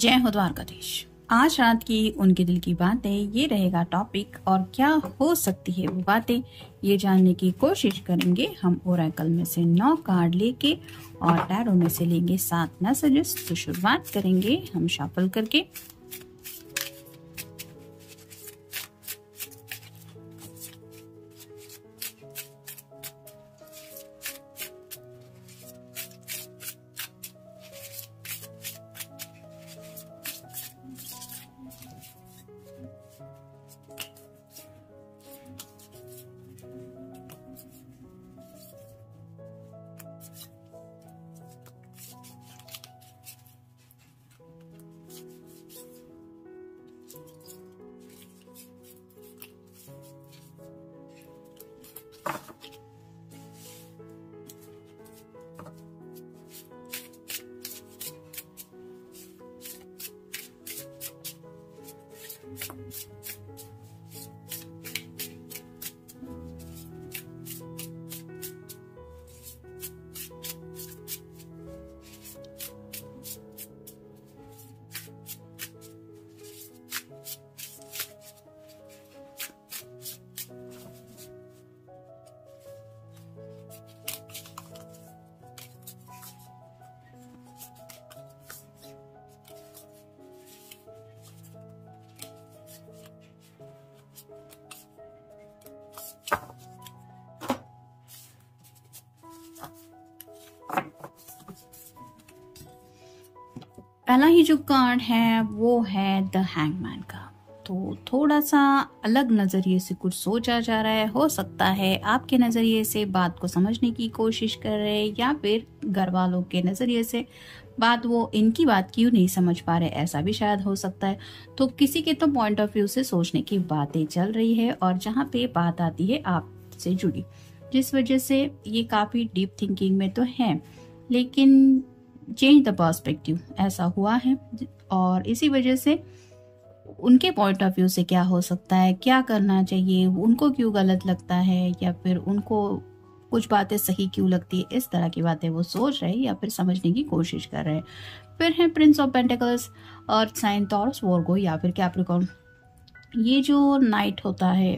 जय हो द्वारकाधीश। आज रात की उनके दिल की बातें ये रहेगा टॉपिक, और क्या हो सकती है वो बातें ये जानने की कोशिश करेंगे हम ओरेकल में से 9 कार्ड लेके और टैरो में से लेंगे 7 मैसेजेस। तो शुरुआत करेंगे हम शफल करके। पहला ही जो कार्ड है वो है द हैंगमैन का। तो थोड़ा सा अलग नजरिए से कुछ सोचा जा रहा है। हो सकता है आपके नजरिए से बात को समझने की कोशिश कर रहे हैं, या फिर घर वालों के नजरिए से बात वो इनकी बात क्यों नहीं समझ पा रहे, ऐसा भी शायद हो सकता है। तो किसी के तो पॉइंट ऑफ व्यू से सोचने की बातें चल रही है, और जहाँ पे बात आती है आपसे जुड़ी, जिस वजह से ये काफी डीप थिंकिंग में तो है, लेकिन चेंज द पर्सपेक्टिव ऐसा हुआ है। और इसी वजह से उनके पॉइंट ऑफ व्यू से क्या हो सकता है, क्या करना चाहिए, उनको क्यों गलत लगता है, या फिर उनको कुछ बातें सही क्यों लगती है, इस तरह की बातें वो सोच रहे हैं या फिर समझने की कोशिश कर रहे हैं। फिर है prince of pentacles, earth sign, Taurus, Virgo या फिर कैप्रिकॉर्न। ये जो नाइट होता है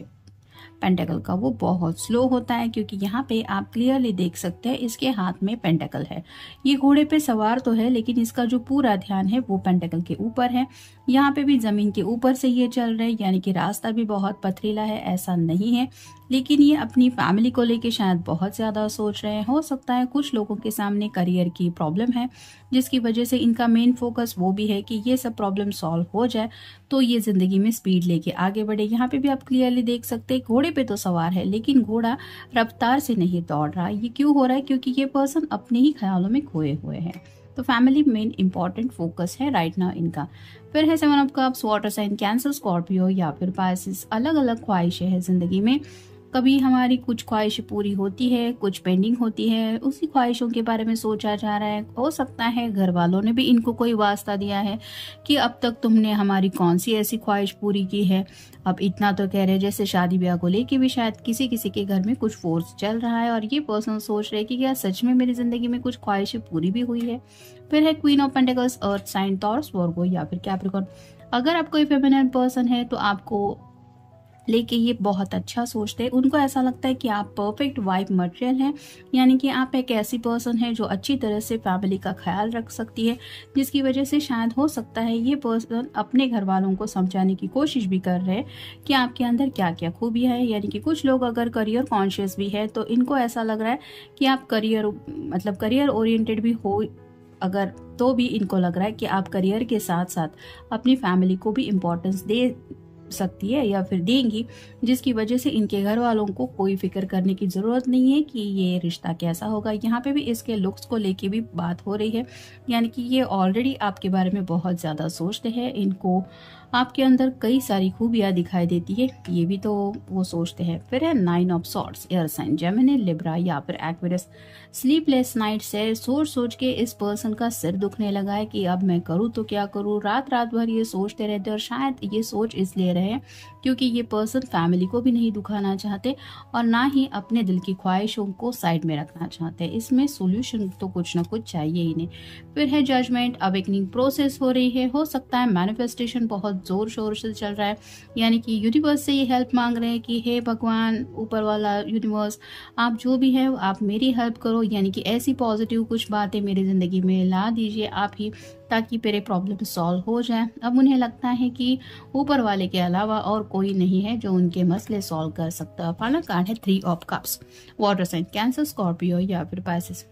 पेंटेकल का वो बहुत स्लो होता है, क्योंकि यहाँ पे आप क्लियरली देख सकते हैं इसके हाथ में पेंटेकल है। ये घोड़े पे सवार तो है, लेकिन इसका जो पूरा ध्यान है वो पेंटेकल के ऊपर है। यहाँ पे भी जमीन के ऊपर से ये चल रहे हैं, यानी कि रास्ता भी बहुत पथरीला है, ऐसा नहीं है। लेकिन ये अपनी फैमिली को लेके शायद बहुत ज्यादा सोच रहे हैं। हो सकता है कुछ लोगों के सामने करियर की प्रॉब्लम है, जिसकी वजह से इनका मेन फोकस वो भी है कि ये सब प्रॉब्लम सॉल्व हो जाए तो ये जिंदगी में स्पीड लेके आगे बढ़े। यहाँ पे भी आप क्लियरली देख सकते हैं घोड़े पे तो सवार है, लेकिन घोड़ा रफ्तार से नहीं दौड़ रहा। ये क्यों हो रहा है? क्योंकि ये पर्सन अपने ही ख्यालों में खोए हुए हैं। तो फैमिली मेन इंपॉर्टेंट फोकस है राइट नाउ इनका। फिर है 7 of cups, water sign, Cancer, Scorpio या फिर पाइसेस। अलग अलग ख्वाहिशें हैं जिंदगी में। कभी हमारी कुछ ख्वाहिशें पूरी होती है, कुछ पेंडिंग होती है, उसी ख्वाहिशों के बारे में सोचा जा रहा है। हो सकता है घर वालों ने भी इनको कोई वास्ता दिया है कि अब तक तुमने हमारी कौन सी ऐसी ख्वाहिश पूरी की है। अब इतना तो कह रहे जैसे शादी ब्याह को लेके भी शायद किसी किसी के घर में कुछ फोर्स चल रहा है, और ये पर्सन सोच रहे कि क्या सच में मेरी जिंदगी में कुछ ख्वाहिशें पूरी भी हुई है। फिर है queen of pentacles, earth sign, Taurus, Virgo या फिर कैप्रिकॉर्न। अगर आप कोई फेमिनिन पर्सन है तो आपको लेके ये बहुत अच्छा सोचते हैं। उनको ऐसा लगता है कि आप परफेक्ट वाइफ मटेरियल हैं, यानी कि आप एक ऐसी पर्सन है जो अच्छी तरह से फैमिली का ख्याल रख सकती है, जिसकी वजह से शायद हो सकता है ये पर्सन अपने घर वालों को समझाने की कोशिश भी कर रहे हैं कि आपके अंदर क्या क्या खूबियां है। यानी कि कुछ लोग अगर करियर कॉन्शियस भी है तो इनको ऐसा लग रहा है कि आप करियर ओरिएंटेड भी हो, अगर तो भी इनको लग रहा है कि आप करियर के साथ साथ अपनी फैमिली को भी इम्पोर्टेंस दे सकती है या फिर देंगी, जिसकी वजह से इनके घर वालों को कोई फिक्र करने की जरूरत नहीं है कि ये रिश्ता कैसा होगा। यहाँ पे भी इसके लुक्स को लेके भी बात हो रही है, यानी कि ये ऑलरेडी आपके बारे में बहुत ज्यादा सोचते हैं। इनको आपके अंदर कई सारी खूबियां दिखाई देती है, ये भी तो वो सोचते हैं। फिर है 9 of swords, air sign, Gemini, Libra या फिर एक्वेरियस। स्लीपलेस नाइट्स है, सोच सोच के इस पर्सन का सिर दुखने लगा है कि अब मैं करूँ तो क्या करूँ। रात रात भर ये सोचते रहते, और शायद ये सोच इसलिए रहे क्योंकि ये पर्सन फैमिली को भी नहीं दुखाना चाहते और ना ही अपने दिल की ख्वाहिशों को साइड में रखना चाहते। इसमें सोल्यूशन तो कुछ ना कुछ चाहिए ही नहीं। फिर है जजमेंट, अवेकनिंग प्रोसेस हो रही है। हो सकता है मैनिफेस्टेशन बहुत जोर शोर से चल रहा है, यानी कि यूनिवर्स से ये हेल्प मांग रहे हैं कि हे भगवान, ऊपर वाला यूनिवर्स, आप जो भी है आप मेरी हेल्प करो, यानी कि ऐसी पॉजिटिव कुछ बातें मेरी ज़िंदगी में ला दीजिए आप ही, ताकि मेरे प्रॉब्लम सॉल्व हो जाए। अब उन्हें लगता है कि ऊपर वाले के अलावा और कोई नहीं है जो उनके मसले सॉल्व कर सकता है। फाइनल कार्ड है 3 of cups, water sign, Cancer, Scorpio या फिर पाइसेस।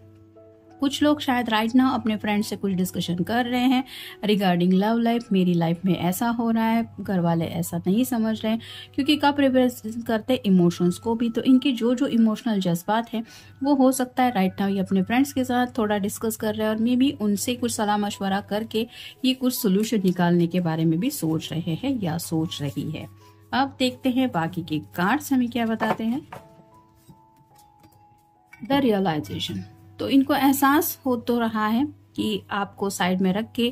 कुछ लोग शायद राइट नाउ अपने फ्रेंड से कुछ डिस्कशन कर रहे हैं रिगार्डिंग लव लाइफ। मेरी लाइफ में ऐसा हो रहा है, घर वाले ऐसा नहीं समझ रहे हैं, क्योंकि कप रिप्रेजेंट करते इमोशंस को भी। तो इनके जो जो इमोशनल जज्बात हैं वो हो सकता है राइट नाउ ये अपने फ्रेंड्स के साथ थोड़ा डिस्कस कर रहे हैं और मे बी उनसे कुछ सलाह मशवरा करके ये कुछ सोल्यूशन निकालने के बारे में भी सोच रहे हैं या सोच रही है। अब देखते हैं बाकी के कार्ड्स हमें क्या बताते हैं। द रियलाइजेशन, तो इनको एहसास हो तो रहा है कि आपको साइड में रख के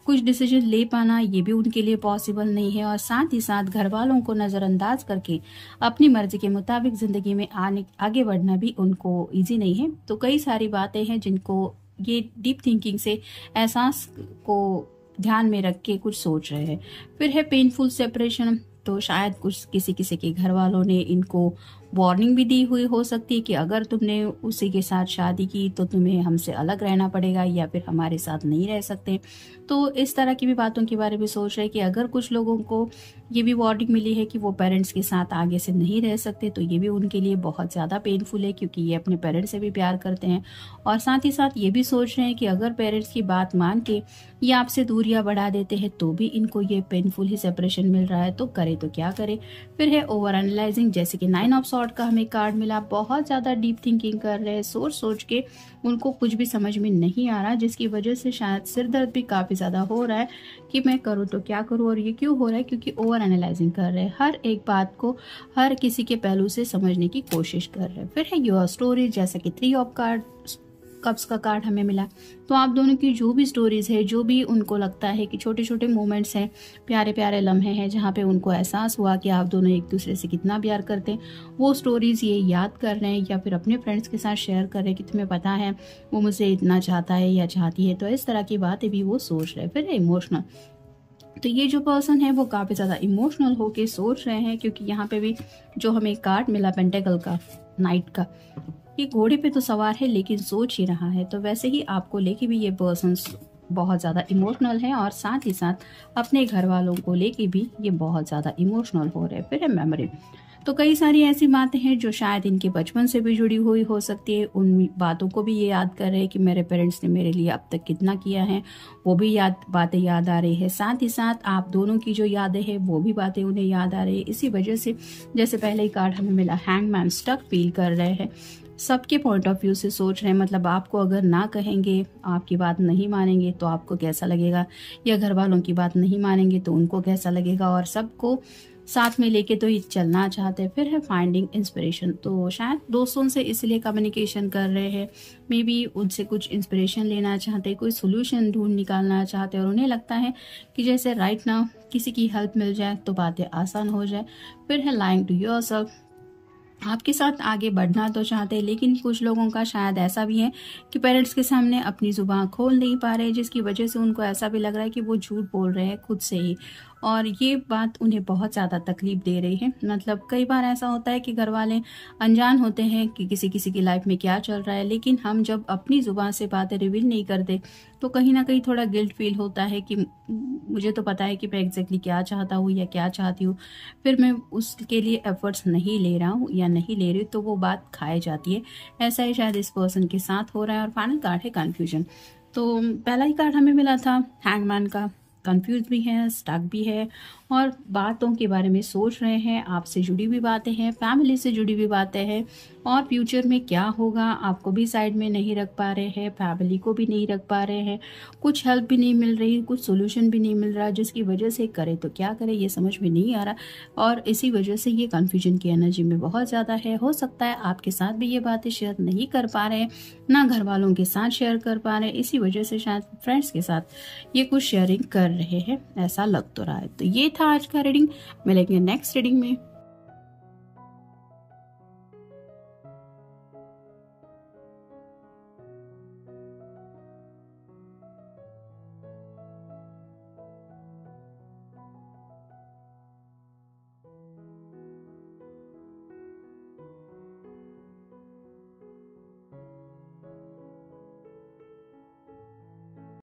कुछ डिसीजन ले पाना ये भी उनके लिए पॉसिबल नहीं है, और साथ ही साथ घर वालों को नज़रअंदाज करके अपनी मर्जी के मुताबिक ज़िंदगी में आगे बढ़ना भी उनको इजी नहीं है। तो कई सारी बातें हैं जिनको ये डीप थिंकिंग से एहसास को ध्यान में रख के कुछ सोच रहे हैं। फिर है पेनफुल सेपरेशन, तो शायद कुछ किसी किसी के घर वालों ने इनको वार्निंग भी दी हुई हो सकती है कि अगर तुमने उसी के साथ शादी की तो तुम्हें हमसे अलग रहना पड़ेगा या फिर हमारे साथ नहीं रह सकते। तो इस तरह की भी बातों के बारे में सोच रहे हैं कि अगर कुछ लोगों को ये भी वार्निंग मिली है कि वो पेरेंट्स के साथ आगे से नहीं रह सकते, तो ये भी उनके लिए बहुत ज़्यादा पेनफुल है, क्योंकि ये अपने पेरेंट्स से भी प्यार करते हैं। और साथ ही साथ ये भी सोच रहे हैं कि अगर पेरेंट्स की बात मान के ये आपसे दूरियां बढ़ा देते हैं तो भी इनको ये पेनफुल ही सेपरेशन मिल रहा है, तो करे तो क्या करे। फिर है ओवर एनालाइजिंग, जैसे कि 9 ऑफ सॉर्ड का हमें कार्ड मिला। बहुत ज़्यादा डीप थिंकिंग कर रहे हैं, सोच सोच के उनको कुछ भी समझ में नहीं आ रहा, जिसकी वजह से शायद सिर दर्द भी काफ़ी ज़्यादा हो रहा है कि मैं करूँ तो क्या करूँ। और ये क्यों हो रहा है? क्योंकि ओवर एनालाइजिंग कर रहे हैं, हर एक बात को हर किसी के पहलू से समझने की कोशिश कर रहे हैं। फिर है योर स्टोरी, जैसा कि 3 ऑफ कार्ड कप्स का कार्ड हमें मिला। तो आप दोनों की जो भी स्टोरीज है, जो भी उनको लगता है कि छोटे छोटे मोमेंट्स हैं, प्यारे प्यारे लम्हे हैं जहाँ पे उनको एहसास हुआ कि आप दोनों एक दूसरे से कितना प्यार करते हैं, वो स्टोरीज ये याद कर रहे हैं या फिर अपने फ्रेंड्स के साथ शेयर कर रहे हैं कि तुम्हें पता है वो मुझसे इतना चाहता है या चाहती है। तो इस तरह की बातें भी वो सोच रहे हैं। फिर इमोशनल, तो ये जो पर्सन है वो काफ़ी ज़्यादा इमोशनल होके सोच रहे हैं, क्योंकि यहाँ पे भी जो हमें कार्ड मिला पेंटेकल का, नाइट का, ये घोड़े पे तो सवार है लेकिन सोच ही रहा है। तो वैसे ही आपको लेके भी ये पर्सन बहुत ज़्यादा इमोशनल है, और साथ ही साथ अपने घर वालों को लेके भी ये बहुत ज़्यादा इमोशनल हो रहे हैं। फिर है मेमोरी, तो कई सारी ऐसी बातें हैं जो शायद इनके बचपन से भी जुड़ी हुई हो सकती है। उन बातों को भी ये याद कर रहे हैं कि मेरे पेरेंट्स ने मेरे लिए अब तक कितना किया है, वो भी बातें याद आ रही है। साथ ही साथ आप दोनों की जो यादें हैं वो भी बातें उन्हें याद आ रही है। इसी वजह से जैसे पहले ही कार्ड हमें मिला हैंगमैन, स्टक फील कर रहे हैं, सबके पॉइंट ऑफ व्यू से सोच रहे हैं। मतलब आपको अगर ना कहेंगे, आपकी बात नहीं मानेंगे तो आपको कैसा लगेगा, या घर वालों की बात नहीं मानेंगे तो उनको कैसा लगेगा, और सबको साथ में लेके तो ये चलना चाहते हैं। फिर है फाइंडिंग इंस्पिरेशन, तो शायद दोस्तों से इसलिए कम्युनिकेशन कर रहे हैं, मे बी उनसे कुछ इंस्पिरेशन लेना चाहते हैं, कोई सोल्यूशन ढूंढ निकालना चाहते हैं, और उन्हें लगता है कि जैसे राइट नाउ किसी की हेल्प मिल जाए तो बातें आसान हो जाए। फिर है लाइंग टू योरसेल्फ, आपके साथ आगे बढ़ना तो चाहते हैं, लेकिन कुछ लोगों का शायद ऐसा भी है कि पेरेंट्स के सामने अपनी जुबान खोल नहीं पा रहे, जिसकी वजह से उनको ऐसा भी लग रहा है कि वो झूठ बोल रहे हैं खुद से ही, और ये बात उन्हें बहुत ज़्यादा तकलीफ दे रही है। मतलब कई बार ऐसा होता है कि घर वाले अनजान होते हैं कि किसी किसी की लाइफ में क्या चल रहा है, लेकिन हम जब अपनी जुबान से बातें रिवील नहीं करते तो कहीं ना कहीं थोड़ा गिल्ट फील होता है कि मुझे तो पता है कि मैं एग्जैक्टली क्या चाहता हूँ या क्या चाहती हूँ, फिर मैं उसके लिए एफर्ट्स नहीं ले रहा हूँ या नहीं ले रही, तो वो बात खाई जाती है। ऐसा ही शायद इस पर्सन के साथ हो रहा है। और फाइनल कार्ड है कन्फ्यूजन, तो पहला ही कार्ड हमें मिला था हैंगमैन का, कंफ्यूज भी है, स्टक भी है, और बातों के बारे में सोच रहे हैं। आपसे जुड़ी हुई बातें हैं, फैमिली से जुड़ी हुई बातें हैं, और फ्यूचर में क्या होगा आपको भी साइड में नहीं रख पा रहे हैं, फैमिली को भी नहीं रख पा रहे हैं, कुछ हेल्प भी नहीं मिल रही, कुछ सोल्यूशन भी नहीं मिल रहा, जिसकी वजह से करे तो क्या करे ये समझ में नहीं आ रहा, और इसी वजह से ये कन्फ्यूजन की एनर्जी में बहुत ज़्यादा है। हो सकता है आपके साथ भी ये बातें शेयर नहीं कर पा रहे हैं, ना घर वालों के साथ शेयर कर पा रहे हैं, इसी वजह से शायद फ्रेंड्स के साथ ये कुछ शेयरिंग कर रहे हैं, ऐसा लग तो रहा है। तो ये था आज का रीडिंग। मिलेंगे नेक्स्ट रीडिंग में।